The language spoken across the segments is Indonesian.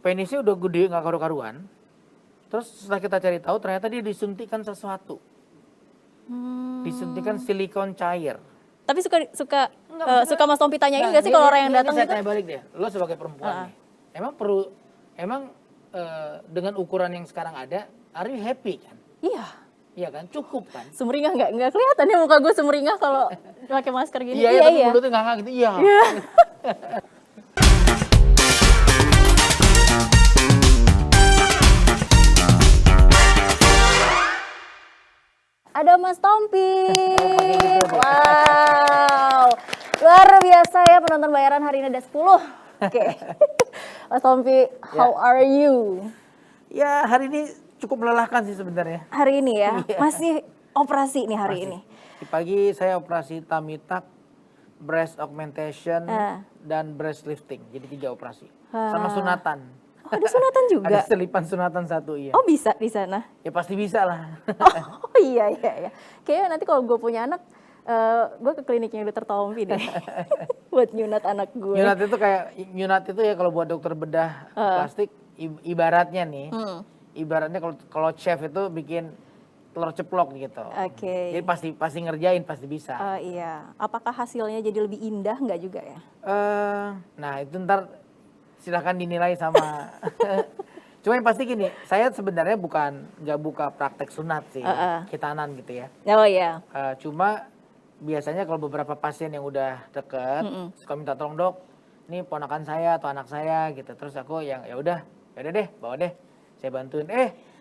penisnya udah gede nggak karu-karuan. Terus setelah kita cari tahu ternyata dia disuntikan sesuatu. Disuntikan silikon cair. Tapi suka Mas Tompi tanyain nggak sih kalau orang yang datang saya gitu? tanya balik deh, lo sebagai perempuan nih, emang dengan ukuran yang sekarang ada, are you happy kan? Iya kan, cukup kan? Sumringah nggak kelihatan ya muka gue sumringah kalau pakai masker gini. Iya, tapi mulutnya nggak gitu, iya. Ada Mas Tompi. Gitu, Wow. Luar biasa ya penonton bayaran hari ini ada 10. Oke. Mas Tompi, how are you? Ya hari ini cukup melelahkan sih sebenarnya. Hari ini ya, masih operasi nih hari ini. Di pagi saya operasi tummy tuck, breast augmentation, dan breast lifting. Jadi 3 operasi. Sama sunatan. Oh, ada sunatan juga? Ada selipan sunatan 1, iya. Oh bisa di sana? Ya pasti bisa lah. Oh iya. Kayaknya nanti kalau gue punya anak, gue ke kliniknya Dr. Tompi deh. Buat nyunat anak gue. Nyunat itu ya kalau buat dokter bedah plastik, ibaratnya nih. Ibaratnya kalau chef itu bikin telur ceplok gitu. Oke. Jadi pasti ngerjain, pasti bisa. Iya. Apakah hasilnya jadi lebih indah nggak juga ya? Nah itu ntar silahkan dinilai sama. Cuma yang pasti gini, saya sebenarnya nggak buka praktek sunat sih, khitanan gitu ya. Oh iya. Cuma biasanya kalau beberapa pasien yang udah deket, suka minta tolong dok, ini ponakan saya atau anak saya gitu. Terus aku ya udah deh, bawa deh, saya bantuin.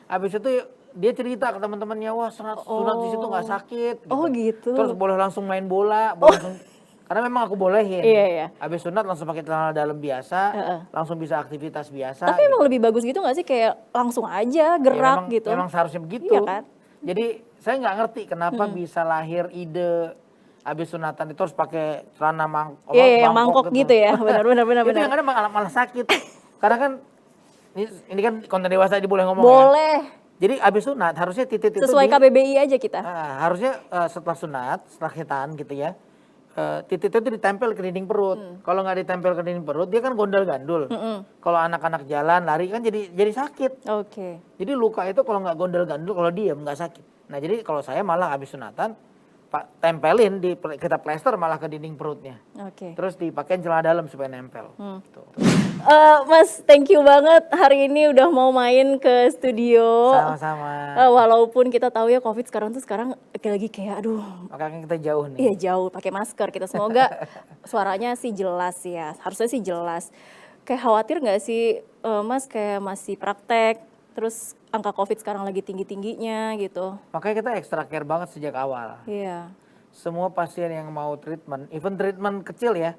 Abis itu dia cerita ke teman-temannya, wah sunat di situ nggak sakit. Gitu. Oh gitu. Terus boleh langsung main bola, karena memang aku bolehin. Iya. Habis sunat langsung pakai celana dalam biasa, langsung bisa aktivitas biasa. Tapi emang lebih bagus gitu nggak sih, kayak langsung aja gerak gitu? Memang seharusnya begitu. Iya kan? Jadi saya nggak ngerti kenapa bisa lahir ide habis sunatan itu harus pakai celana mangkok gitu ya. Benar. Itu yang ada malah sakit. Karena kan ini kan konten dewasa aja boleh ngomong. Boleh. Jadi habis sunat harusnya titik itu sesuai KBBI aja kita. Harusnya setelah sunat, setelah khitan gitu ya. Titik itu ditempel ke dinding perut. Kalau nggak ditempel ke dinding perut, dia kan gondal-gandul. Kalau anak-anak jalan, lari kan jadi sakit. Oke. Jadi luka itu kalau nggak gondal-gandul, kalau diem nggak sakit. Nah jadi kalau saya malah habis sunatan, tempelin kita plester malah ke dinding perutnya. Oke. Terus dipakein celana dalam supaya nempel. Gitu. Mas, thank you banget hari ini udah mau main ke studio. Sama-sama. Walaupun kita tahu ya COVID sekarang lagi kayak aduh. Makanya kita jauh nih. Iya jauh, pakai masker kita. Semoga suaranya sih jelas ya. Harusnya sih jelas. Kayak khawatir nggak sih Mas kayak masih praktek, terus angka COVID sekarang lagi tinggi-tingginya gitu. Makanya kita extra care banget sejak awal. Iya. Semua pasien yang mau treatment, even treatment kecil ya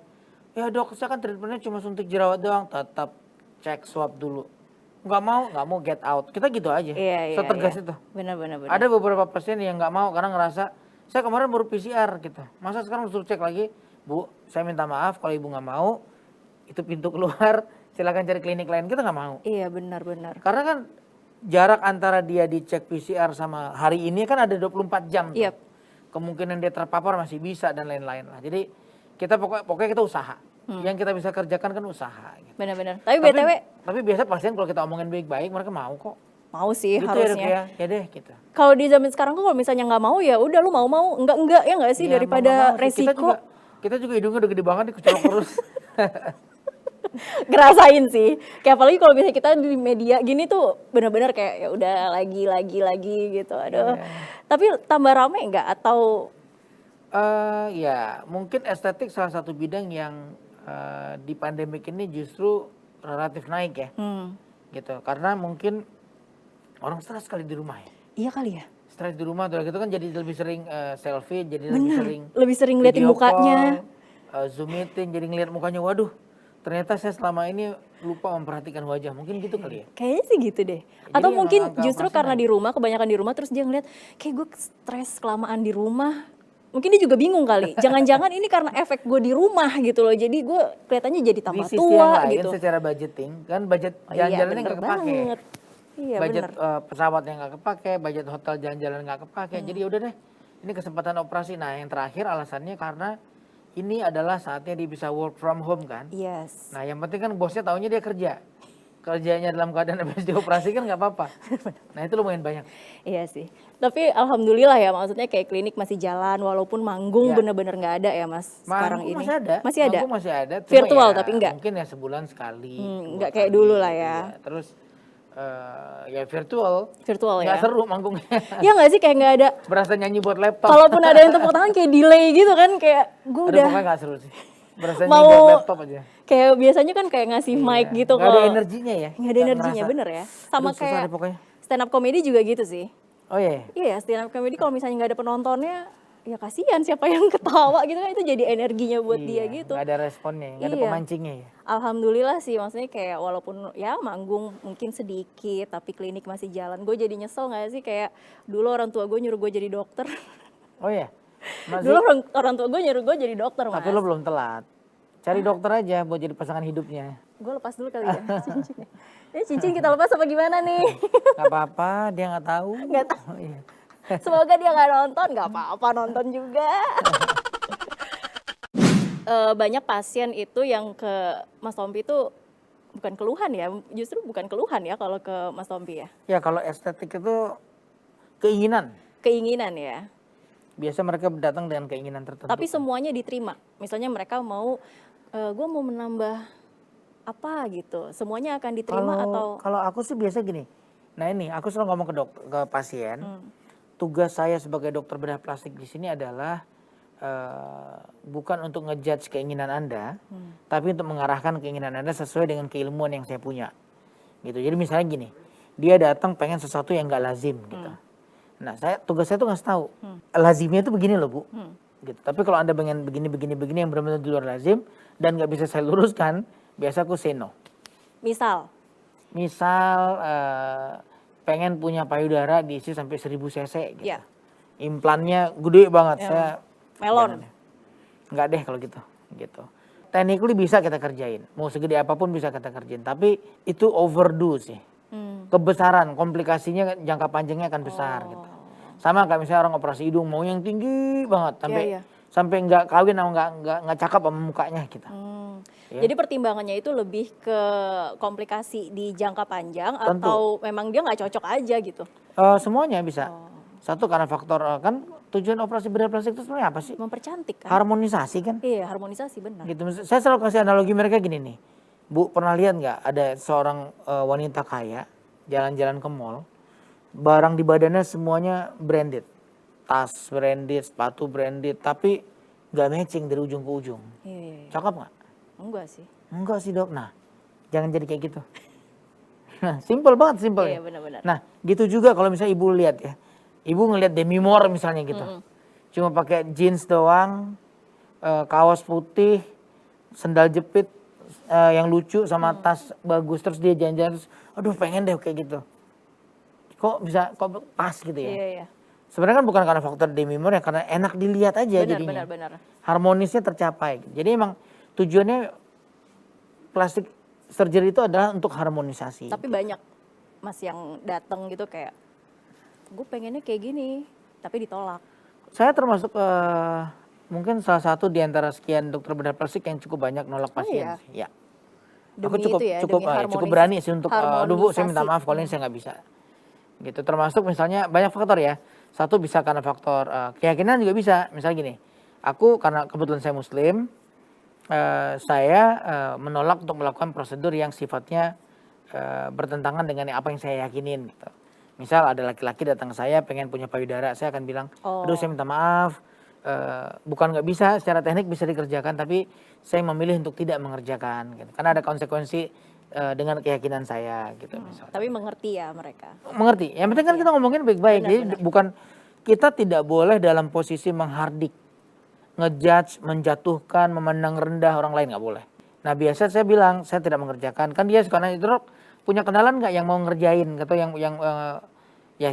dok saya kan treatmentnya cuma suntik jerawat doang, tetap cek swab dulu. Nggak mau get out, kita gitu aja. Iya. Setegas itu. Benar. Ada beberapa pasien yang nggak mau karena ngerasa saya kemarin baru PCR gitu, masa sekarang suruh cek lagi. Bu, saya minta maaf kalau ibu nggak mau, itu pintu keluar, silakan cari klinik lain, kita nggak mau. Iya benar. Karena kan jarak antara dia dicek PCR sama hari ini kan ada 24 jam. Yep. Kemungkinan dia terpapar masih bisa dan lain-lain lah. Jadi kita pokoknya kita usaha. Yang kita bisa kerjakan kan usaha. Gitu. Benar. Tapi biasa pasien kalau kita omongin baik-baik mereka mau kok. Mau sih gitu harusnya. Ya deh gitu. Kalau di zaman sekarang tuh kalau misalnya nggak mau ya udah lu mau enggak ya nggak sih daripada resiko. Kita juga hidungnya udah gede banget nih kecolok terus. Ngerasain sih. Kayak apalagi kalau misalnya kita di media gini tuh benar-benar kayak ya udah lagi gitu. Aduh. Tapi tambah rame nggak atau ya mungkin estetik salah satu bidang yang di pandemik ini justru relatif naik ya. Gitu. Karena mungkin orang stres sekali di rumah ya. Iya kali ya. Stres di rumah tuh gitu kan jadi lebih sering selfie, jadi lebih sering liatin mukanya. Zoom meeting, jadi ngeliat mukanya, waduh ternyata saya selama ini lupa memperhatikan wajah, mungkin gitu kali ya. Kayaknya sih gitu deh. Atau mungkin justru karena kebanyakan di rumah terus dia ngeliat kayak gue stres kelamaan di rumah. Mungkin dia juga bingung kali, jangan-jangan ini karena efek gue di rumah gitu loh, jadi gue kelihatannya jadi tambah tua gitu. Di sisi yang lain secara budgeting, kan budget jalan-jalannya nggak kepake. Iya, budget pesawat yang nggak kepake, budget hotel jalan-jalan nggak kepake, jadi udah deh, ini kesempatan operasi. Nah yang terakhir alasannya karena ini adalah saatnya dia bisa work from home kan. Yes. Nah yang penting kan bosnya taunya dia kerja. kerjanya dalam keadaan habis dioperasi kan nggak apa-apa. Nah itu lumayan banyak. Iya sih. Tapi alhamdulillah ya, maksudnya kayak klinik masih jalan walaupun manggung Ya. bener-bener nggak ada ya Mas sekarang Manggung ini. masih ada. Masih ada? Manggung masih ada. Cuma Virtual ya tapi enggak? mungkin ya sebulan sekali. 2 Nggak kayak kali dulu lah gitu ya. Terus ya virtual. Virtual Nggak ya. seru manggungnya. Ya nggak sih, kayak nggak ada. Berasa nyanyi buat laptop. Kalaupun ada yang tepuk tangan kayak delay gitu kan, kayak gue Aduh, udah pokoknya nggak seru sih. Berasa nyanyi mau buat laptop aja. kayak biasanya kan kayak ngasih mic Iya. gitu Nggak ada kalau energinya ya. nggak ada energinya, ngerasa. bener ya. Sama Aduh, susah kayak deh pokoknya. stand up comedy juga gitu sih. Oh iya. Iya ya, stand up comedy kalau misalnya nggak ada penontonnya, ya kasihan siapa yang ketawa gitu kan, itu jadi energinya buat dia Iya, gitu. nggak ada responnya, nggak ada Iya. pemancingnya ya. Alhamdulillah sih, maksudnya kayak walaupun ya manggung mungkin sedikit, tapi klinik masih jalan. Gue jadi nyesel nggak sih, kayak dulu orang tua gue nyuruh gue jadi dokter. Oh iya. Masih, Dulu orang tua gue nyuruh gue jadi dokter, Mas. tapi lo belum telat. Cari dokter aja buat jadi pasangan hidupnya. Gue lepas dulu kali ya cincinnya. Ini cincin kita lepas apa gimana nih? Gak apa-apa, dia nggak tahu. Nggak tahu. Oh, iya. Semoga dia nggak nonton, nggak apa-apa nonton juga. Banyak pasien itu yang ke Mas Tompi itu bukan keluhan ya, justru bukan keluhan ya kalau ke Mas Tompi ya. Ya kalau estetik itu keinginan. Keinginan ya. Biasa mereka datang dengan keinginan tertentu. Tapi semuanya diterima. Misalnya mereka mau, gue mau menambah apa gitu. Semuanya akan diterima atau? Kalau aku sih biasa gini. Nah ini aku selalu ngomong ke pasien. Tugas saya sebagai dokter bedah plastik di sini adalah bukan untuk ngejudge keinginan Anda, tapi untuk mengarahkan keinginan Anda sesuai dengan keilmuan yang saya punya. Gitu. Jadi misalnya gini, dia datang pengen sesuatu yang nggak lazim gitu. Nah, tugas saya tuh ngasih tahu. Lazimnya itu begini loh, Bu. Gitu. Tapi kalau Anda pengen begini yang benar-benar di luar lazim dan nggak bisa saya luruskan, biasa aku say no. Misal pengen punya payudara diisi sampai 1000 cc gitu. Ya. Implannya gede banget. Ya. Saya Melon. nggak deh kalau gitu. Technically bisa kita kerjain. Mau segede apapun bisa kita kerjain. Tapi itu overdo sih. Kebesaran, komplikasinya jangka panjangnya akan besar gitu. Sama kayak misalnya orang operasi hidung mau yang tinggi banget sampai nggak kawin atau nggak cakep sama mukanya gitu. Ya. Jadi pertimbangannya itu lebih ke komplikasi di jangka panjang. Tentu. Atau memang dia nggak cocok aja gitu? Semuanya bisa. Satu karena faktor kan tujuan operasi bedah plastik itu sebenarnya apa sih? Mempercantik kan? Harmonisasi kan? Iya, harmonisasi benar. Gitu. Saya selalu kasih analogi mereka gini nih. Bu, pernah lihat nggak ada seorang wanita kaya jalan-jalan ke mall, barang di badannya semuanya branded, tas branded, sepatu branded, tapi nggak matching dari ujung ke ujung. Iya. Cakep nggak? Enggak sih. Enggak sih dok. Nah, jangan jadi kayak gitu. Nah, simple banget simpelnya. Iya, benar-benar. Nah, gitu juga kalau misalnya ibu lihat ya, ibu ngelihat Demi Moore misalnya gitu, cuma pakai jeans doang, kaos putih, sendal jepit yang lucu sama tas bagus, terus dia jalan-jalan, terus, aduh pengen deh kayak gitu. Kok pas gitu ya? Iya. Sebenarnya kan bukan karena faktor Demi Moore ya, karena enak dilihat aja jadinya. Benar. Harmonisnya tercapai. Jadi emang tujuannya plastik surgery itu adalah untuk harmonisasi. Tapi banyak Mas yang datang gitu kayak, gue pengennya kayak gini, tapi ditolak. Saya termasuk mungkin salah satu di antara sekian dokter bedah plastik yang cukup banyak nolak pasien. iya? Sih. Ya. Demi Aku cukup itu ya, cukup demi cukup berani sih untuk aduh Bu, saya minta harmonisasi. maaf kalau ini saya nggak bisa. Gitu. Termasuk misalnya banyak faktor ya. Satu bisa karena faktor keyakinan juga bisa. Misalnya gini, aku karena kebetulan saya Muslim, saya menolak untuk melakukan prosedur yang sifatnya bertentangan dengan apa yang saya yakinin. Gitu. Misal ada laki-laki datang ke saya pengen punya payudara, saya akan bilang, aduh saya minta maaf, bukan nggak bisa, secara teknik bisa dikerjakan, tapi saya memilih untuk tidak mengerjakan, gitu. Karena ada konsekuensi dengan keyakinan saya, gitu. Misalnya. Tapi mengerti ya mereka. Mengerti. Yang penting kan kita ngomongin baik-baik, jadi bukan kita tidak boleh dalam posisi menghardik, ngejudge, menjatuhkan, memandang rendah orang lain, nggak boleh. Nah biasa saya bilang saya tidak mengerjakan, kan dia karena itu punya kenalan nggak yang mau ngerjain, atau yang ya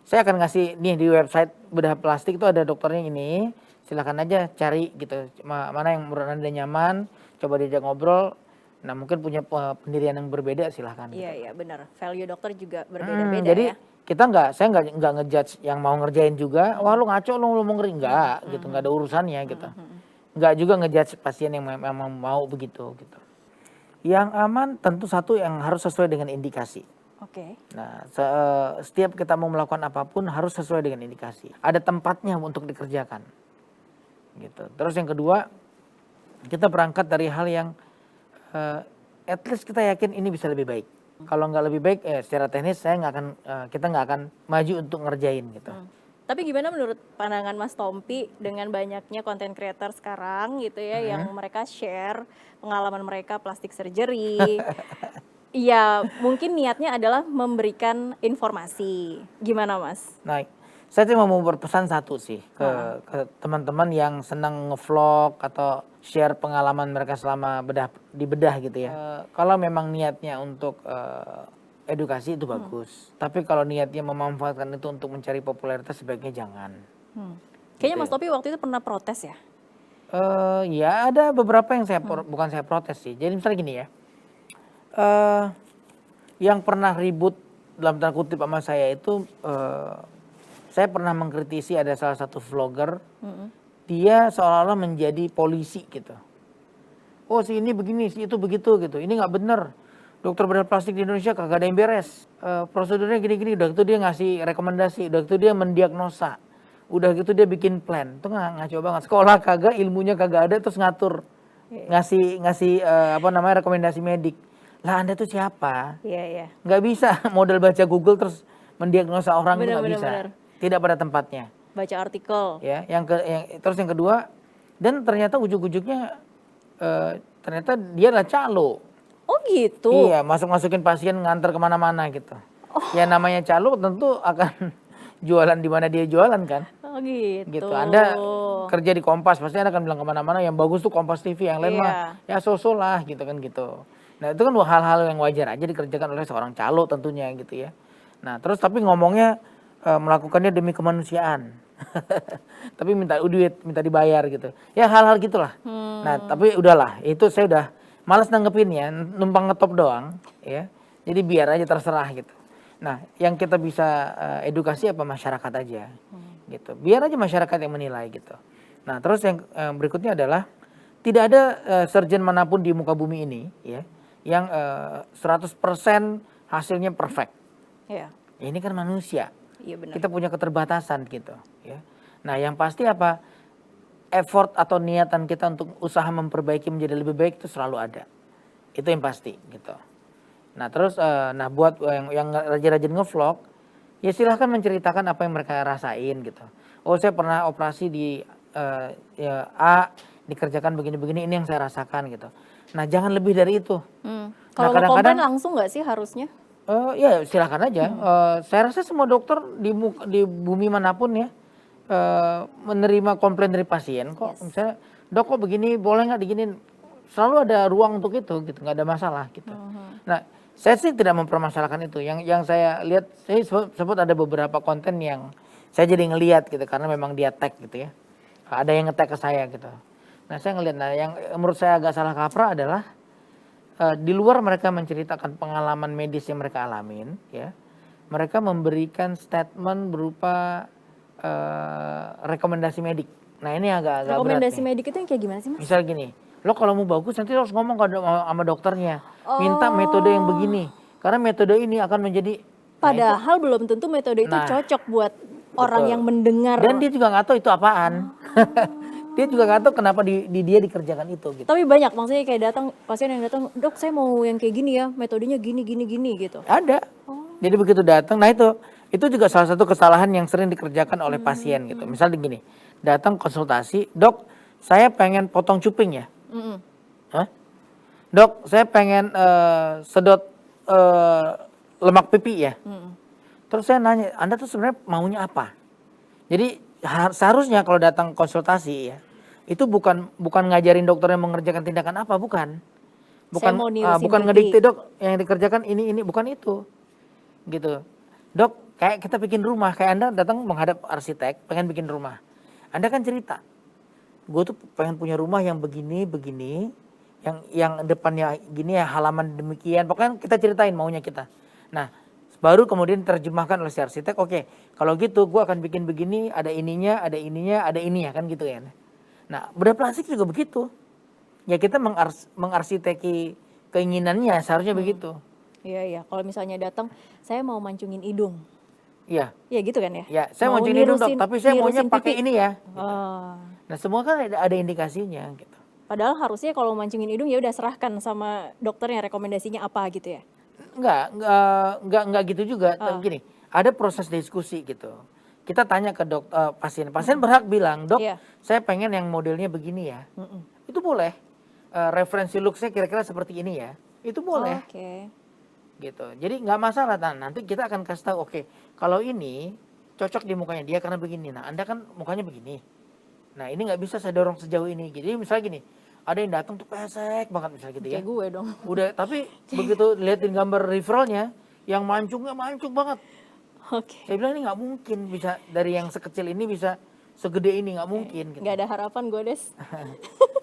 saya akan ngasih nih di website bedah plastik itu ada dokternya ini, silakan aja cari gitu mana yang menurut Anda nyaman, coba diajak ngobrol. Nah mungkin punya pendirian yang berbeda silahkan. Iya benar, value dokter juga berbeda-beda jadi, ya. saya nggak ngejudge yang mau ngerjain juga, wah lu ngaco lu mau ngeri, enggak gitu, nggak ada urusannya gitu. Nggak juga ngejudge pasien yang memang mau begitu gitu. Yang aman tentu satu yang harus sesuai dengan indikasi. Oke. Nah, setiap kita mau melakukan apapun harus sesuai dengan indikasi. Ada tempatnya untuk dikerjakan. Gitu. Terus yang kedua, kita berangkat dari hal yang at least kita yakin ini bisa lebih baik. Kalau nggak lebih baik, secara teknis kita nggak akan maju untuk ngerjain gitu. Tapi gimana menurut pandangan Mas Tompi dengan banyaknya content creator sekarang gitu ya, yang mereka share pengalaman mereka plastik surgery. Iya, mungkin niatnya adalah memberikan informasi. Gimana Mas? Nah, saya cuma mau berpesan satu sih ke teman-teman yang senang ngevlog atau share pengalaman mereka selama dibedah gitu ya. Kalau memang niatnya untuk edukasi itu bagus. Tapi kalau niatnya memanfaatkan itu untuk mencari popularitas sebaiknya jangan. Kayaknya Mas Tompi waktu itu pernah protes ya? Ya ada beberapa yang bukan saya protes sih. Jadi misalnya gini ya. Yang pernah ribut dalam tanda kutip sama saya itu saya pernah mengkritisi ada salah satu vlogger, dia seolah-olah menjadi polisi gitu. Oh si ini begini, si itu begitu gitu. Ini nggak bener. Dokter bedah plastik di Indonesia kagak ada yang beres. Prosedurnya gini-gini. Udah gitu dia ngasih rekomendasi. Udah gitu dia mendiagnosa. Udah gitu dia bikin plan. Itu ngaco banget. Sekolah kagak, ilmunya kagak ada, terus ngatur. Ngasih rekomendasi medik. Lah Anda tuh siapa? Iya. Nggak bisa model baca Google terus mendiagnosa orang itu nggak bisa. Bener. Tidak pada tempatnya. Baca artikel. Ya, terus yang kedua, dan ternyata ujuk-ujuknya ternyata dia adalah calo. Oh gitu? Iya, masukin pasien nganter kemana-mana gitu. Ya namanya calo tentu akan jualan di mana dia jualan kan. Oh gitu. Gitu. Anda kerja di Kompas, pasti Anda akan bilang kemana-mana yang bagus tuh Kompas TV, yang lain mah ya so-so lah gitu kan gitu. Nah itu kan hal-hal yang wajar aja dikerjakan oleh seorang calo tentunya gitu ya. Nah terus tapi ngomongnya melakukannya demi kemanusiaan. Tapi minta duit, minta dibayar gitu. Ya hal-hal gitulah. Nah tapi udahlah, itu saya udah malas nanggepinnya, numpang ngetop doang ya. Jadi biar aja terserah gitu. Nah yang kita bisa edukasi apa masyarakat aja gitu. Biar aja masyarakat yang menilai gitu. Nah terus yang berikutnya adalah tidak ada surgeon manapun di muka bumi ini ya yang 100% hasilnya perfect. Iya. Ini kan manusia. Iya benar. Kita punya keterbatasan gitu ya. Nah yang pasti apa, effort atau niatan kita untuk usaha memperbaiki menjadi lebih baik itu selalu ada. Itu yang pasti gitu. Nah terus buat yang rajin-rajin ngevlog, ya silahkan menceritakan apa yang mereka rasain gitu. Oh saya pernah operasi di A, dikerjakan begini-begini, ini yang saya rasakan gitu. Nah jangan lebih dari itu. Kalau nge-komplain langsung nggak sih harusnya? Ya silakan aja. Saya rasa semua dokter di bumi manapun ya menerima komplain dari pasien kok. Misalnya dok kok begini, boleh nggak diginin? Selalu ada ruang untuk itu gitu, nggak ada masalah gitu. Nah saya sih tidak mempermasalahkan itu. Yang saya lihat, saya sebut ada beberapa konten yang saya jadi ngelihat gitu karena memang dia tag gitu ya. Ada yang nge-tag ke saya gitu. Nah saya ngelihat, yang menurut saya agak salah kaprah adalah di luar mereka menceritakan pengalaman medis yang mereka alamin, ya, mereka memberikan statement berupa rekomendasi medik. Nah ini agak rekomendasi berat medik itu yang kayak gimana sih Mas? Misal gini, lo kalau mau bagus nanti lo harus ngomong sama dokternya, minta metode yang begini, karena metode ini akan menjadi. Padahal belum tentu metode itu cocok buat orang yang mendengar. Dan dia juga nggak tahu itu apaan. Dia juga nggak tahu kenapa dia dikerjakan itu gitu. Tapi banyak, maksudnya kayak pasien yang datang, dok saya mau yang kayak gini ya, metodenya gini gitu. Ada. Jadi begitu datang, nah itu juga salah satu kesalahan yang sering dikerjakan oleh pasien gitu. Misalnya gini, datang konsultasi, dok saya pengen potong cuping ya. Hah? Dok saya pengen sedot lemak pipi ya. Terus saya nanya, Anda tuh sebenarnya maunya apa? Jadi seharusnya kalau datang konsultasi ya, itu bukan ngajarin dokter yang mengerjakan tindakan apa, bukan ngedikte dok yang dikerjakan ini bukan itu gitu. Dok kayak kita bikin rumah, kayak Anda datang menghadap arsitek pengen bikin rumah, Anda kan cerita, gue tuh pengen punya rumah yang begini yang depannya gini ya, halaman demikian, pokoknya kita ceritain maunya kita. Nah baru kemudian terjemahkan oleh si arsitek, oke, kalau gitu gue akan bikin begini, ada ininya kan gitu ya. Nah bedah plastik juga begitu. Ya kita mengarsiteki keinginannya seharusnya begitu. Iya, iya. Kalau misalnya datang, saya mau mancungin hidung. Iya. Ya gitu kan ya? Ya, saya mau mancungin hidung dok, tapi saya maunya nirusin pakai pipi. ini ya. Gitu. Oh. Nah semua kan ada indikasinya gitu. Padahal harusnya kalau mancungin hidung ya udah serahkan sama dokternya rekomendasinya apa gitu ya. Enggak gitu juga. Tapi gini, ada proses diskusi gitu. Kita tanya ke pasien berhak bilang, dok, Iya. saya pengen yang modelnya begini ya. Itu boleh. Referensi look-nya kira-kira seperti ini ya. Itu boleh. Oke. Gitu. Jadi nggak masalah. Nah, nanti kita akan kasih tahu, oke, kalau ini cocok di mukanya dia karena begini. Nah, Anda kan mukanya begini. Nah, ini nggak bisa saya dorong sejauh ini. Jadi misalnya gini, ada yang datang tuh pesek banget misalnya gitu ya. Kayak gue dong. Udah, tapi begitu liatin gambar referralnya, yang mancungnya mancung banget. Oke. Saya bilang ini nggak mungkin bisa dari yang sekecil ini bisa segede ini, nggak mungkin. Gitu. Nggak ada harapan gue Des.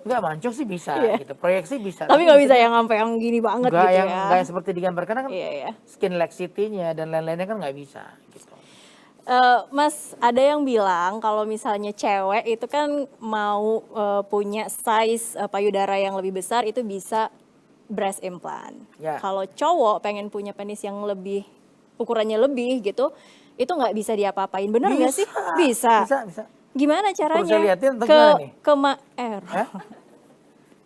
Nggak, mancung sih bisa, Iya. gitu. Proyeksi bisa. Tapi nggak bisa yang sampai yang gini banget nggak gitu yang, ya. Nggak yang seperti digambar, karena kan Iya. skin laxity-nya dan lain-lainnya kan nggak bisa. Gitu. Mas, ada yang bilang kalau misalnya cewek itu kan mau punya size payudara yang lebih besar itu bisa breast implant. Ya. Kalau cowok pengen punya penis yang lebih ukurannya lebih gitu, itu nggak bisa diapa-apain. Bener nggak sih? Bisa. Bisa. Gimana caranya? Perlu saya liatin atau gimana nih? Hah?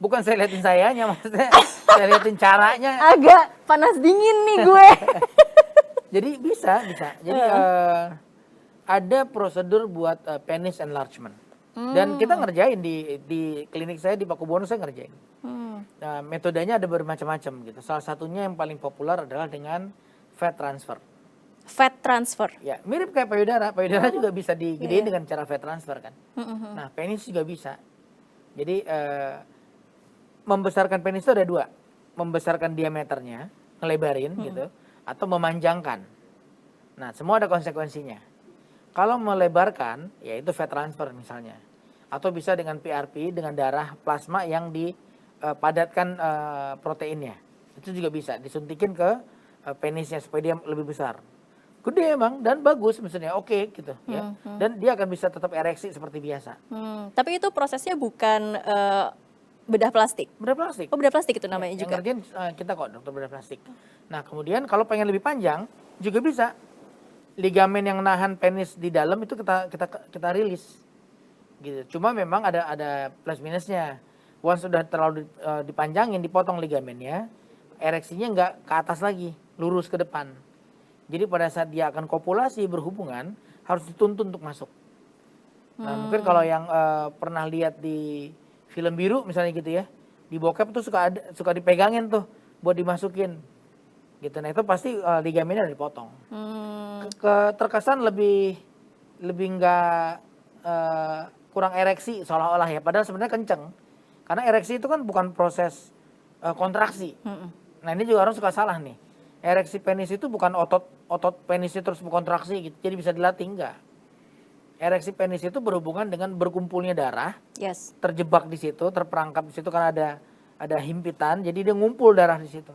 Bukan saya liatin sayanya, maksudnya saya liatin caranya. Agak panas dingin nih gue. Jadi bisa. Jadi ada prosedur buat penis enlargement. Dan kita ngerjain di klinik saya di Pakubuwono, saya ngerjain. Nah, metodenya ada bermacam-macam gitu. Salah satunya yang paling populer adalah dengan fat transfer. Fat transfer. Ya, mirip kayak payudara. Payudara juga bisa digedein dengan cara fat transfer kan. Nah, penis juga bisa. Jadi membesarkan penis itu ada dua. Membesarkan diameternya, ngelebarin gitu, atau memanjangkan. Nah, semua ada konsekuensinya. Kalau melebarkan, ya itu fat transfer misalnya. Atau bisa dengan PRP, dengan darah plasma yang dipadatkan proteinnya. Itu juga bisa, disuntikin ke penisnya supaya dia lebih besar. Gede emang dan bagus maksudnya, oke gitu ya. Dan dia akan bisa tetap ereksi seperti biasa. Tapi itu prosesnya bukan bedah plastik. Bedah plastik. Oh, bedah plastik itu namanya Yang juga. ngerjain kita kok dokter bedah plastik. Nah kemudian kalau pengen lebih panjang juga bisa. Ligamen yang nahan penis di dalam itu kita rilis. Gitu. Cuma memang ada plus minusnya. Once sudah terlalu dipanjangin, dipotong ligamennya, ereksinya nggak ke atas lagi, lurus ke depan. Jadi pada saat dia akan kopulasi berhubungan harus dituntun untuk masuk. Nah mungkin kalau yang pernah lihat di film biru misalnya gitu ya, di bokep tuh suka dipegangin tuh buat dimasukin. Gitu. Nah itu pasti ligamennya udah dipotong. Terkesan lebih nggak kurang ereksi seolah-olah ya, padahal sebenarnya kenceng. Karena ereksi itu kan bukan proses kontraksi. Nah ini juga orang suka salah nih. Ereksi penis itu bukan otot penisnya terus berkontraksi gitu, jadi bisa dilatih, enggak. Ereksi penis itu berhubungan dengan berkumpulnya darah, terjebak di situ, terperangkap di situ karena ada himpitan, jadi dia ngumpul darah di situ.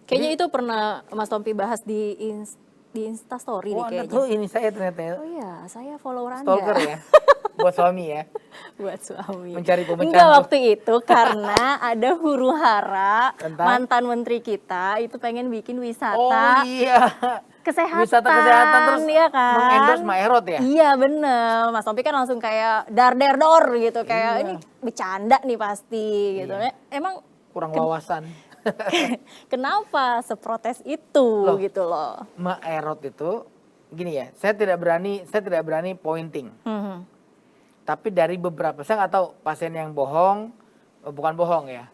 Kayaknya itu pernah Mas Tompi bahas di Instastory nih kayaknya. Tuh ini saya ternyata ya. Oh iya, saya follower Anda. Stalker ya. Buat suami ya. Buat suami. Mencari pemecah. Enggak waktu itu karena ada huru hara mantan menteri kita itu pengen bikin wisata. Oh iya. Kesehatan. Wisata kesehatan terus ya kan? mengendorse Maerot ya? Iya bener. Mas Tompi kan langsung kayak dar gitu. Kayak ini bercanda nih pasti gitu. Emang kurang wawasan. Kenapa seprotes itu gitu loh? Maerot itu gini ya, saya tidak berani pointing. Tapi dari beberapa, saya nggak tahu pasien yang bohong, bukan bohong ya,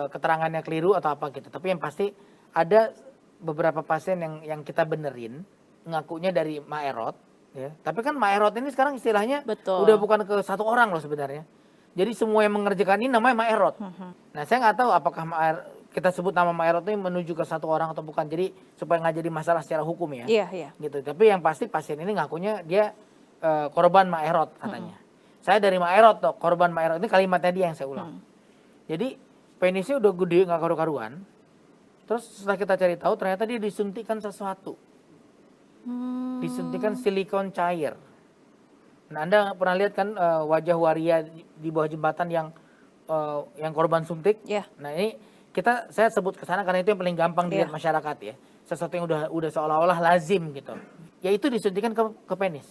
keterangannya keliru atau apa gitu. Tapi yang pasti ada beberapa pasien yang kita benerin, ngakunya dari Maerot. Ya. Tapi kan Maerot ini sekarang istilahnya udah bukan ke satu orang loh sebenarnya. Jadi semua yang mengerjakan ini namanya Maerot. Nah saya nggak tahu apakah kita sebut nama Maerot ini menuju ke satu orang atau bukan. Jadi supaya nggak jadi masalah secara hukum ya. Iya. Gitu. Tapi yang pasti pasien ini ngakunya dia korban Maerot katanya. Saya dari Maerot tuh, korban Maerot, ini kalimatnya dia yang saya ulang. Jadi penisnya udah gede nggak karu-karuan. Terus setelah kita cari tahu ternyata dia disuntikan sesuatu. Disuntikan silikon cair. Nah Anda pernah lihat kan wajah waria di bawah jembatan yang korban suntik? Yeah. Nah ini saya sebut ke sana karena itu yang paling gampang dilihat Iya. masyarakat ya. Sesuatu yang udah seolah-olah lazim gitu. Yaitu disuntikan ke penis.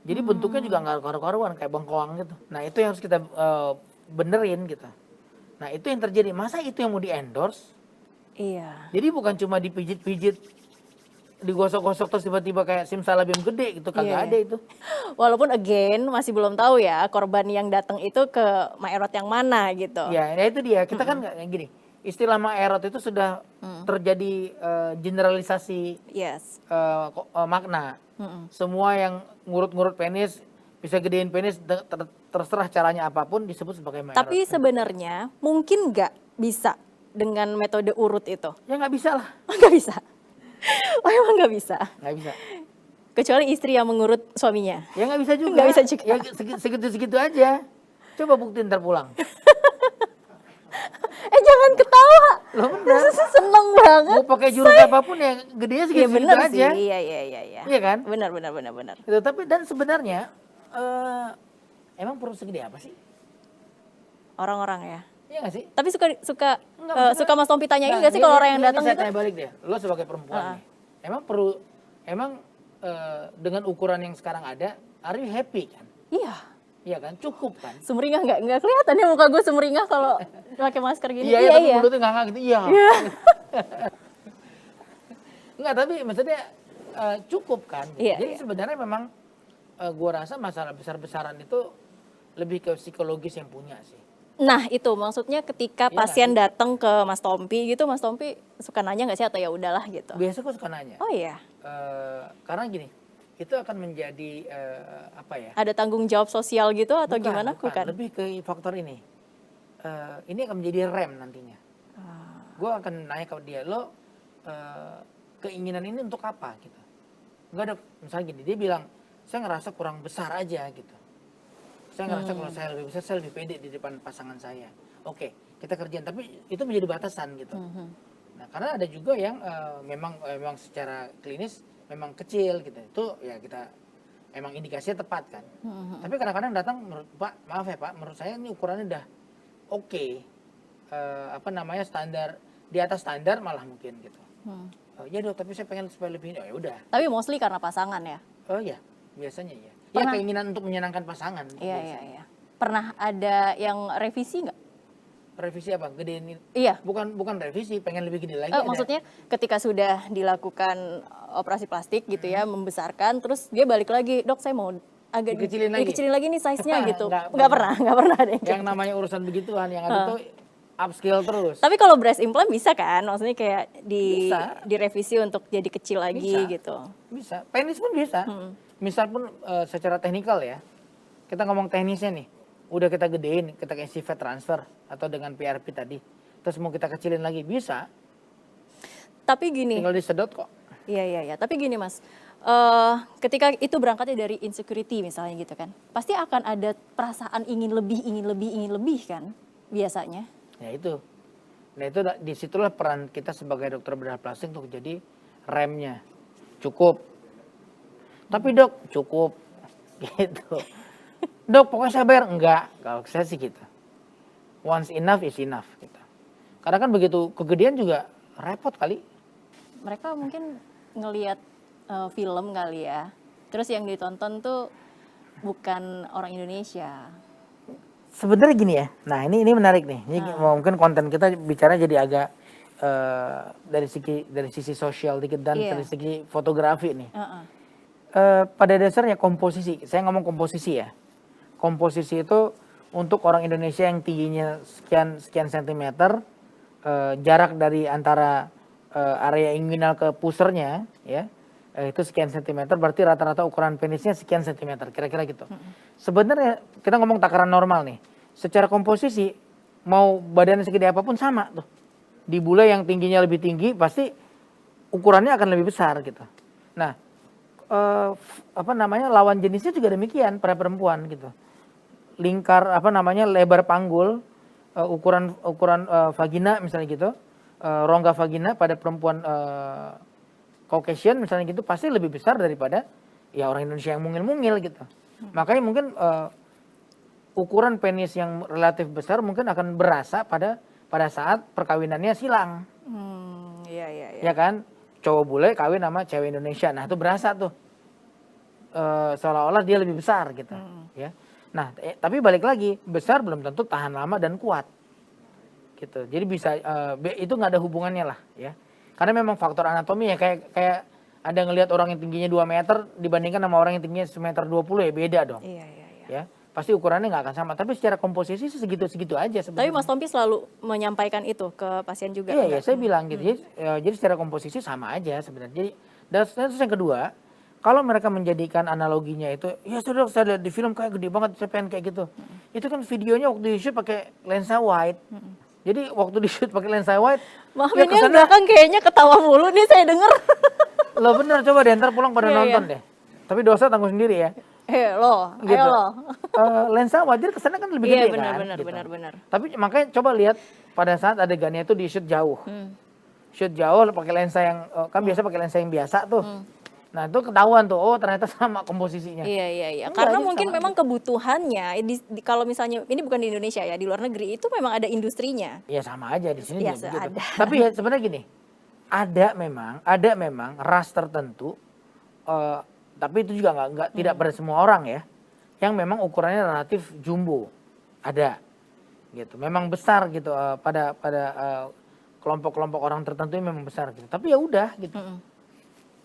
Jadi bentuknya juga nggak karu-karuan kayak bengkoang gitu. Nah itu yang harus kita benerin gitu. Nah itu yang terjadi. Masa itu yang mau di-endorse? Iya. Jadi bukan cuma dipijit-pijit, digosok-gosok terus tiba-tiba kayak simsalabim gede gitu. Kagak ada itu. Walaupun again masih belum tahu ya korban yang datang itu ke Maerot yang mana gitu. Ya itu dia. Kita kan nggak gini. Istilah Maerot itu sudah terjadi generalisasi Yes. makna. Semua yang ngurut-ngurut penis, bisa gedein penis, terserah caranya apapun disebut sebagai Maerot. Tapi sebenarnya mungkin nggak bisa dengan metode urut itu. Ya nggak bisa lah. Nggak bisa. Oh emang nggak bisa. Nggak bisa. Kecuali istri yang mengurut suaminya. Ya nggak bisa juga. Nggak bisa juga. Ya segitu-segitu aja. Coba buktiin ntar pulang. Jangan ketawa. Loh bener. Seneng banget. Mau pakai jurus apapun ya gedenya Iya segitu-segitu benar aja. sih. Iya. Iya kan? Benar. Gitu, tapi dan sebenarnya emang perlu segede apa sih? Orang-orang ya. Iya nggak sih? Tapi suka Enggak, suka Mas Tompi tanyain Nah, nggak sih kalau orang yang ini datang saya gitu? tanya balik deh. Lo sebagai perempuan nih. Emang dengan ukuran yang sekarang ada, are you happy kan? Iya. Iya kan? Cukup kan? Sumringah nggak kelihatan ya muka gue sumringah kalau pakai masker gini. Iya, tapi mulutnya nggak gitu. Iya. Enggak, tapi maksudnya cukup kan? Gitu. Iya, Jadi iya. sebenarnya memang gua rasa masalah besar-besaran itu lebih ke psikologis yang punya sih. Nah itu maksudnya ketika Iya pasien datang ke Mas Tompi gitu, Mas Tompi suka nanya nggak sih atau ya udahlah gitu? Biasa gua suka nanya. Oh iya. Karena gini, itu akan menjadi apa ya? Ada tanggung jawab sosial gitu atau gimana? Bukan. Lebih ke faktor ini. Ini akan menjadi rem nantinya. Gue akan nanya ke dia, lo keinginan ini untuk apa gitu? Enggak ada, misalnya gini, dia bilang, saya ngerasa kurang besar aja gitu. Saya ngerasa kalau saya lebih besar, saya lebih pede di depan pasangan saya. Oke, kita kerjain, tapi itu menjadi batasan gitu. Nah, karena ada juga yang memang secara klinis memang kecil gitu. Itu ya kita emang indikasinya tepat kan. Tapi kadang-kadang datang, Pak, maaf ya Pak, menurut saya ini ukurannya udah oke. Standar, di atas standar malah mungkin gitu. Ya dok, tapi saya pengen supaya lebih, oh ya udah. Tapi mostly karena pasangan ya? Oh ya, biasanya ya. Pernah? Ya keinginan untuk menyenangkan pasangan. Iya. Pernah ada yang revisi nggak? Revisi apa? Gedein? Iya. Bukan revisi, pengen lebih gede lagi. Maksudnya ketika sudah dilakukan operasi plastik gitu ya, membesarkan, terus dia balik lagi, dok saya mau agak dikecilin lagi nih size-nya gitu. Nggak pernah ada yang namanya urusan begituan, yang ada tuh upscale terus. Tapi kalau breast implant bisa kan? Maksudnya kayak Bisa. direvisi untuk jadi kecil lagi Bisa. gitu. Bisa, penis pun bisa. Misal pun secara teknikal ya, kita ngomong teknisnya nih, udah kita gedein, kita kasih fat transfer atau dengan PRP tadi, terus mau kita kecilin lagi bisa, Tapi gini, tinggal disedot kok. iya. Tapi gini mas, ketika itu berangkatnya dari insecurity misalnya gitu kan, pasti akan ada perasaan ingin lebih kan biasanya. Ya itu. Nah itu disitulah peran kita sebagai dokter bedah plastik untuk jadi remnya. Cukup. Tapi dok, cukup. Gitu. Dok, pokoknya saya bayar. Enggak. Kalau saya sih gitu. Once enough is enough. Gitu. Karena kan begitu kegedean juga repot kali. Mereka mungkin ngelihat film kali ya. Terus yang ditonton tuh bukan orang Indonesia. Sebenarnya gini ya. Nah ini menarik nih. Ini mungkin konten kita bicara jadi agak dari sisi sosial dikit dan dari segi fotografi nih. Pada dasarnya komposisi. Saya ngomong komposisi ya. Komposisi itu untuk orang Indonesia yang tingginya sekian sentimeter, jarak dari antara area inguinal ke pusernya ya, itu sekian sentimeter, berarti rata-rata ukuran penisnya sekian sentimeter, kira-kira gitu. Sebenarnya kita ngomong takaran normal nih, secara komposisi mau badannya segede apapun sama tuh. Di bule yang tingginya lebih tinggi pasti ukurannya akan lebih besar gitu. Nah, lawan jenisnya juga demikian pada perempuan gitu. Lingkar lebar panggul, ukuran vagina misalnya gitu, rongga vagina pada perempuan Caucasian misalnya gitu pasti lebih besar daripada ya orang Indonesia yang mungil-mungil gitu. Makanya mungkin ukuran penis yang relatif besar mungkin akan berasa pada pada saat perkawinannya silang. Iya, iya, iya. Ya kan? Cowok bule kawin sama cewek Indonesia. Nah, itu berasa tuh. Seolah-olah dia lebih besar gitu. Ya. Nah, tapi balik lagi, besar belum tentu tahan lama dan kuat. Gitu. Jadi bisa itu nggak ada hubungannya lah, ya. Karena memang faktor anatomi ya, kayak ada ngelihat orang yang tingginya 2 meter dibandingkan sama orang yang tingginya 1,20 m ya beda dong. Iya, iya, iya. Ya. Pasti ukurannya nggak akan sama, tapi secara komposisi segitu-segitu aja Tapi sebenarnya. Mas Tompi selalu menyampaikan itu ke pasien juga? Iya, enggak? saya bilang gitu. Jadi secara komposisi sama aja sebenarnya. Jadi dan terus yang kedua, kalau mereka menjadikan analoginya itu, ya sudah saya lihat di film kayak gede banget, saya pengen kayak gitu. Itu kan videonya waktu di shoot pakai lensa wide. Jadi waktu di shoot pakai lensa wide, Maaf ya ini yang belakang kayaknya ketawa mulu nih saya denger. lo bener coba deh ntar pulang pada Iya, nonton iya. deh. Tapi dosa tanggung sendiri ya. Lo, Gitu. ayo lo. Lensa wide kesannya kan lebih Iya gede benar, kan. benar, gitu. benar, benar. Tapi makanya coba lihat pada saat adegannya itu di shoot jauh. Shoot jauh pakai lensa yang kan biasa pakai lensa yang biasa tuh. Nah itu ketahuan tuh, oh ternyata sama komposisinya. Iya, iya, iya. Enggak, Karena ini mungkin sama memang kebutuhannya, kalau misalnya, ini bukan di Indonesia ya, di luar negeri itu memang ada industrinya. Ya sama aja di sini Ya, juga begitu. ada. Tapi ya sebenarnya gini, ada memang ras tertentu, tapi itu juga tidak pada semua orang ya, yang memang ukurannya relatif jumbo, ada, gitu. Memang besar gitu pada kelompok-kelompok orang tertentu yang memang besar gitu. Tapi ya udah gitu,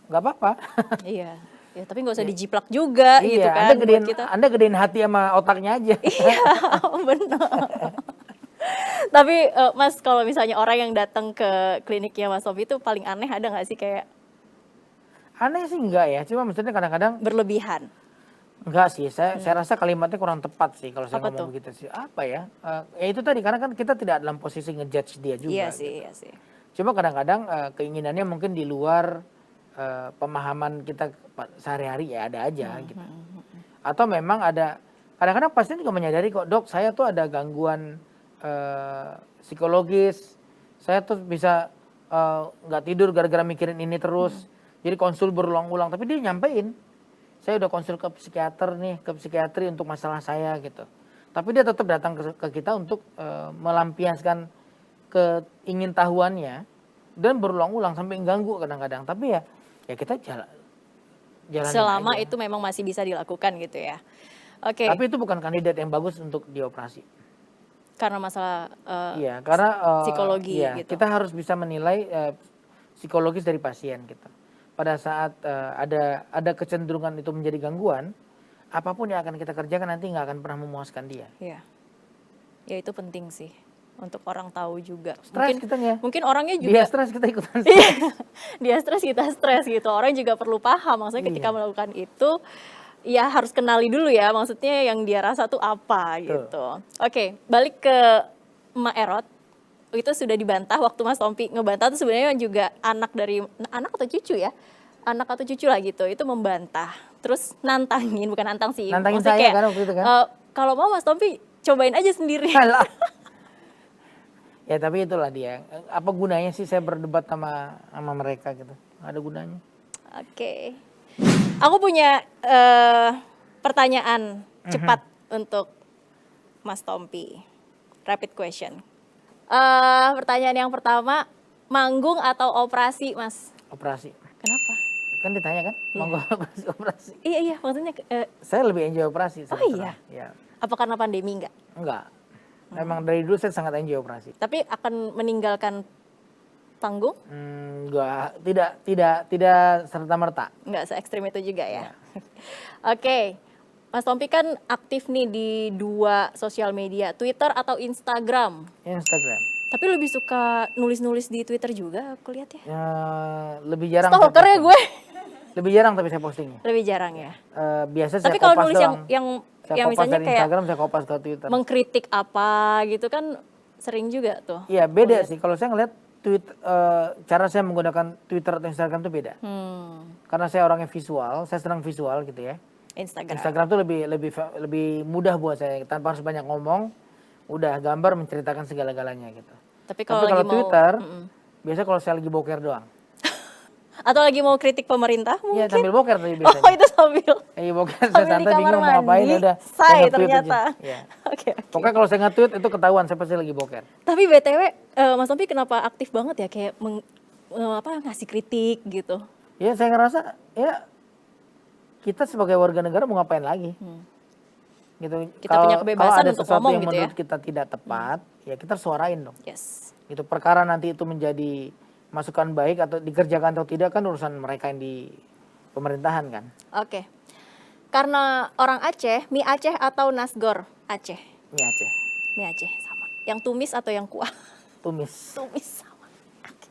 nggak apa-apa. Iya. Ya, tapi nggak usah dijiplak juga gitu Iya, kan buat kita. Anda gedein hati sama otaknya aja. Iya, benar. Tapi Mas, kalau misalnya orang yang datang ke kliniknya Mas Tompi itu paling aneh ada nggak sih kayak Aneh sih enggak ya, cuma maksudnya kadang-kadang berlebihan? enggak sih, saya rasa kalimatnya kurang tepat sih kalau saya Apa ngomong tuh? begitu sih. Apa ya? Ya itu tadi karena kan kita tidak dalam posisi ngejudge dia juga. Iya gitu. sih, iya sih. Cuma kadang-kadang keinginannya mungkin di luar pemahaman kita sehari-hari ya ada aja gitu. Atau memang ada kadang-kadang pasien juga menyadari kok, dok saya tuh ada gangguan psikologis, saya tuh bisa nggak tidur gara-gara mikirin ini terus. Jadi konsul berulang-ulang, tapi dia nyampein, saya udah konsul ke psikiater nih, ke psikiatri untuk masalah saya gitu. Tapi dia tetap datang ke kita untuk melampiaskan keingintahuannya dan berulang-ulang sampai ganggu kadang-kadang. Tapi ya kita jalanin Selama aja. itu memang masih bisa dilakukan gitu ya. Oke. Tapi itu bukan kandidat yang bagus untuk dioperasi. Karena masalah Iya, karena psikologi iya, gitu. kita harus bisa menilai psikologis dari pasien gitu. Pada saat ada kecenderungan itu menjadi gangguan, apapun yang akan kita kerjakan nanti nggak akan pernah memuaskan dia. Iya. Ya itu penting sih untuk orang tahu juga. Stres kitanya. Mungkin orangnya Dia juga stres kita ikutan Iya. stres. Dia stres kita stres gitu. Orang juga perlu paham. Maksudnya ketika Iya. melakukan itu ya harus kenali dulu ya. Maksudnya yang dia rasa tuh apa gitu. Oke, balik ke Emak Erot. Itu sudah dibantah waktu Mas Tompi ngebantah tuh sebenarnya juga anak atau cucu ya. Anak atau cucu lah gitu. Itu membantah. Terus nantangin, bukan nantang sih. Nantangin Maksudnya saya kayak, kan waktu itu kan. kalau mau Mas Tompi cobain aja sendiri. Alah. Ya tapi itulah dia. Apa gunanya sih saya berdebat sama mereka gitu? Nggak ada gunanya. Oke. Aku punya pertanyaan cepat untuk Mas Tompi. Rapid question. Pertanyaan yang pertama, manggung atau operasi, Mas? Operasi. Kenapa? Kan ditanya kan, mau nggak operasi? Iya, maksudnya Saya lebih enjoy operasi. Oh iya? Ya. Apa karena pandemi enggak? Enggak. Memang dari dulu saya sangat enjoy operasi. Tapi akan meninggalkan panggung? Enggak, tidak serta-merta. Enggak se-ekstrim itu juga ya? Iya. Oke. Mas Tompi kan aktif nih di 2 sosial media, Twitter atau Instagram. Instagram. Tapi lebih suka nulis-nulis di Twitter juga aku lihat ya. Ya, lebih jarang. Stalker ya gue. Lebih jarang tapi saya postingnya. Lebih jarang ya. Biasa Tapi saya kalau kopas nulis doang. yang Saya kopas misalnya dari kayak Instagram, saya kopas ke Twitter. mengkritik apa gitu kan sering juga tuh. Iya beda sih. Kalau saya ngeliat cara saya menggunakan Twitter atau Instagram itu beda. Karena saya orangnya visual, saya senang visual gitu ya. Instagram tuh lebih mudah buat saya, tanpa harus banyak ngomong, udah gambar menceritakan segala-galanya gitu. Tapi Tapi kalau lagi mau Twitter, biasa kalau saya lagi boker doang. Atau lagi mau kritik pemerintah Iya, mungkin? sambil boker tadi Oh biasanya. itu sambil Iya, boker saya sambil di santai kamar bingung mau ngapain mandi, udah. say saya nge-tweet ternyata. aja. Iya. Oke. Pokoknya kalau saya nge-tweet itu ketahuan saya pasti lagi boker. Tapi BTW, Mas Tompi kenapa aktif banget ya kayak ngasih kritik gitu? Ya saya ngerasa ya kita sebagai warga negara mau ngapain lagi. Gitu. Kita punya kebebasan kalau ada untuk sesuatu ngomong yang gitu menurut ya. kita tidak tepat, ya kita suarain dong. Yes. Gitu. Perkara nanti itu menjadi masukan baik atau dikerjakan atau tidak kan urusan mereka yang di pemerintahan kan. Oke. Karena orang Aceh, mie Aceh atau nasgor Aceh? Ini Aceh. Mie Aceh sama. Yang tumis atau yang kuah? Tumis. Tumis sama. Oke.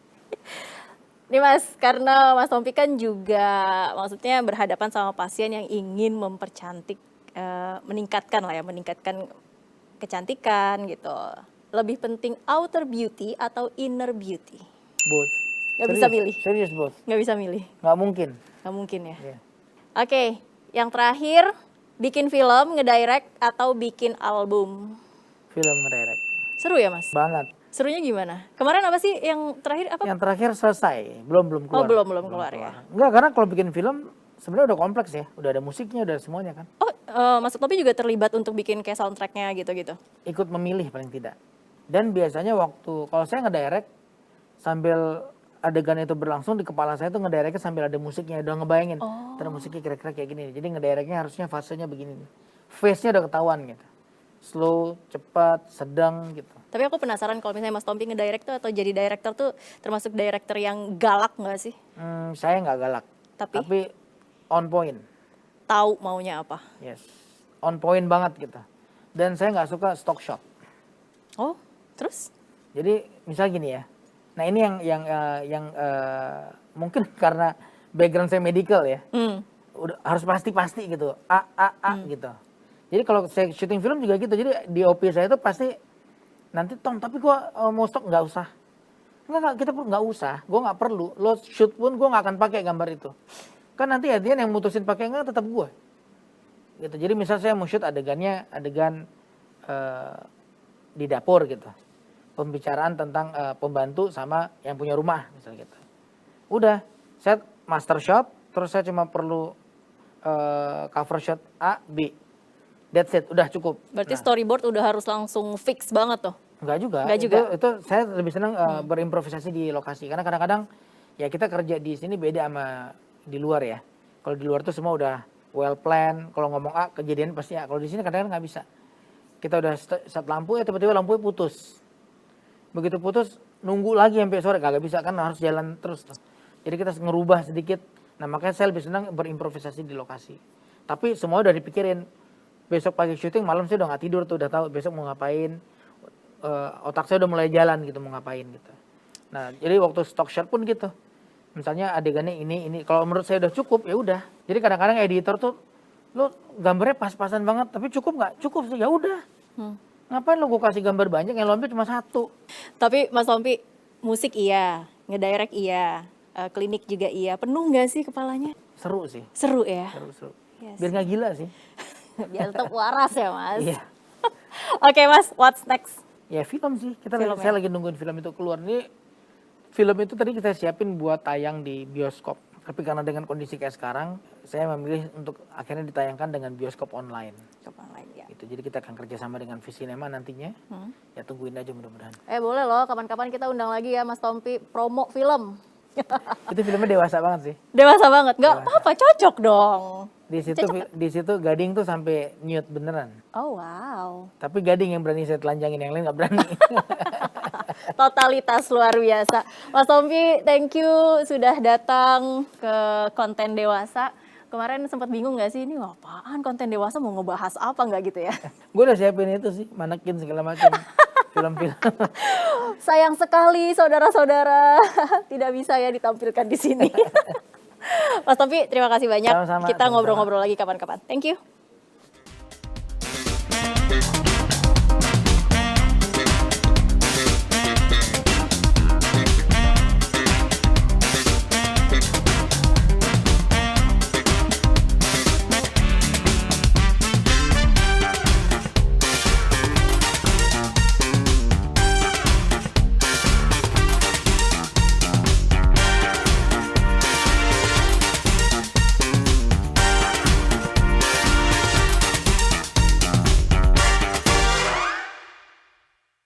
Nih Mas, karena Mas Tompi kan juga maksudnya berhadapan sama pasien yang ingin mempercantik, meningkatkan kecantikan gitu. Lebih penting outer beauty atau inner beauty? Both. Nggak bisa milih? Serius both. Nggak bisa milih? Nggak mungkin. Nggak mungkin ya? Iya. Oke, yang terakhir, bikin film, ngedirect atau bikin album? Film ngedirect. Seru ya Mas? Banget. Serunya gimana? Kemarin apa sih yang terakhir apa? Yang terakhir selesai, belum Oh keluar. belum keluar ya? Enggak, karena kalau bikin film sebenarnya udah kompleks ya, udah ada musiknya, udah semuanya kan. Oh, Mas Tompi juga terlibat untuk bikin kayak soundtracknya gitu-gitu? Ikut memilih paling tidak. Dan biasanya waktu kalau saya ngedirect sambil adegan itu berlangsung di kepala saya tuh ngedirectnya sambil ada musiknya, udah ngebayangin. Terus musiknya kira-kira kayak gini. Jadi ngedirectnya harusnya fasenya begini. Phase-nya udah ketahuan gitu. Slow, cepat, sedang gitu. Tapi aku penasaran kalau misalnya Mas Tompi ngedirect tuh atau jadi director tuh termasuk director yang galak nggak sih? Saya nggak galak. Tapi on point. Tahu maunya apa? Yes. On point banget gitu. Dan saya nggak suka stock shot. Oh, terus? Jadi misal gini ya. Nah ini yang mungkin karena background saya medical ya. Udah harus pasti gitu. Gitu. Jadi kalau saya syuting film juga gitu. Jadi di OP saya itu pasti nanti Tom tapi gua mau stok nggak usah. Enggak kita pun nggak usah. Gua nggak perlu. Lo shoot pun gua nggak akan pakai gambar itu. Kan nanti Adian yang mutusin pakai enggak tetap gua. Gitu. Jadi misal saya mau shoot adegan di dapur gitu. Pembicaraan tentang pembantu sama yang punya rumah misalnya gitu. Udah, saya master shot, terus saya cuma perlu cover shot A, B. That's it, udah cukup. Berarti storyboard udah harus langsung fix banget tuh? Enggak juga. Itu saya lebih senang berimprovisasi di lokasi. Karena kadang-kadang ya kita kerja di sini beda sama di luar ya. Kalau di luar tuh semua udah well plan. Kalau ngomong A, kejadian pasti A. Kalau di sini kadang-kadang nggak bisa. Kita udah set lampu ya tiba-tiba lampunya putus. Begitu putus nunggu lagi sampai sore kagak bisa kan harus jalan terus tuh. Jadi kita ngerubah sedikit. Nah makanya saya lebih senang berimprovisasi di lokasi. Tapi semua udah dipikirin. Besok pagi syuting malam saya udah nggak tidur tuh udah tahu besok mau ngapain. Otak saya udah mulai jalan gitu mau ngapain gitu. Nah jadi waktu stock shot pun gitu. Misalnya adegannya ini kalau menurut saya udah cukup ya udah. Jadi kadang-kadang editor tuh lo gambarnya pas-pasan banget tapi cukup nggak? Cukup sih ya udah. Ngapain lo gue kasih gambar banyak yang lo ambil cuma satu. Tapi Mas Tompi musik iya, ngedirect iya, klinik juga iya. Penuh nggak sih kepalanya? Seru sih. Seru ya? Seru. Yes. Biar nggak gila sih. Biar tetap waras ya Mas. Iya. Oke Mas, what's next? Ya film sih. ya? Saya lagi nungguin film itu keluar. Nih film itu tadi kita siapin buat tayang di bioskop. Tapi karena dengan kondisi kayak sekarang, saya memilih untuk akhirnya ditayangkan dengan bioskop online. Ya. Gitu. Jadi kita akan kerjasama dengan Visinema nantinya. Ya tungguin aja mudah-mudahan. Boleh loh, kapan-kapan kita undang lagi ya Mas Tompi promo film. Itu filmnya dewasa banget sih. Dewasa banget, nggak apa-apa, cocok dong. Di situ Gading tuh sampai nude beneran. Oh wow. Tapi Gading yang berani saya telanjangin, yang lain nggak berani. Totalitas luar biasa. Mas Tompi, thank you sudah datang ke konten dewasa. Kemarin sempat bingung nggak sih ini apaan konten dewasa mau ngebahas apa nggak gitu ya? Gue udah siapin itu sih, manekin segala macam film-film. Sayang sekali saudara-saudara tidak bisa ya ditampilkan di sini. Mas Tompi, terima kasih banyak. Sama-sama, Kita sama-sama. ngobrol-ngobrol lagi kapan-kapan. Thank you.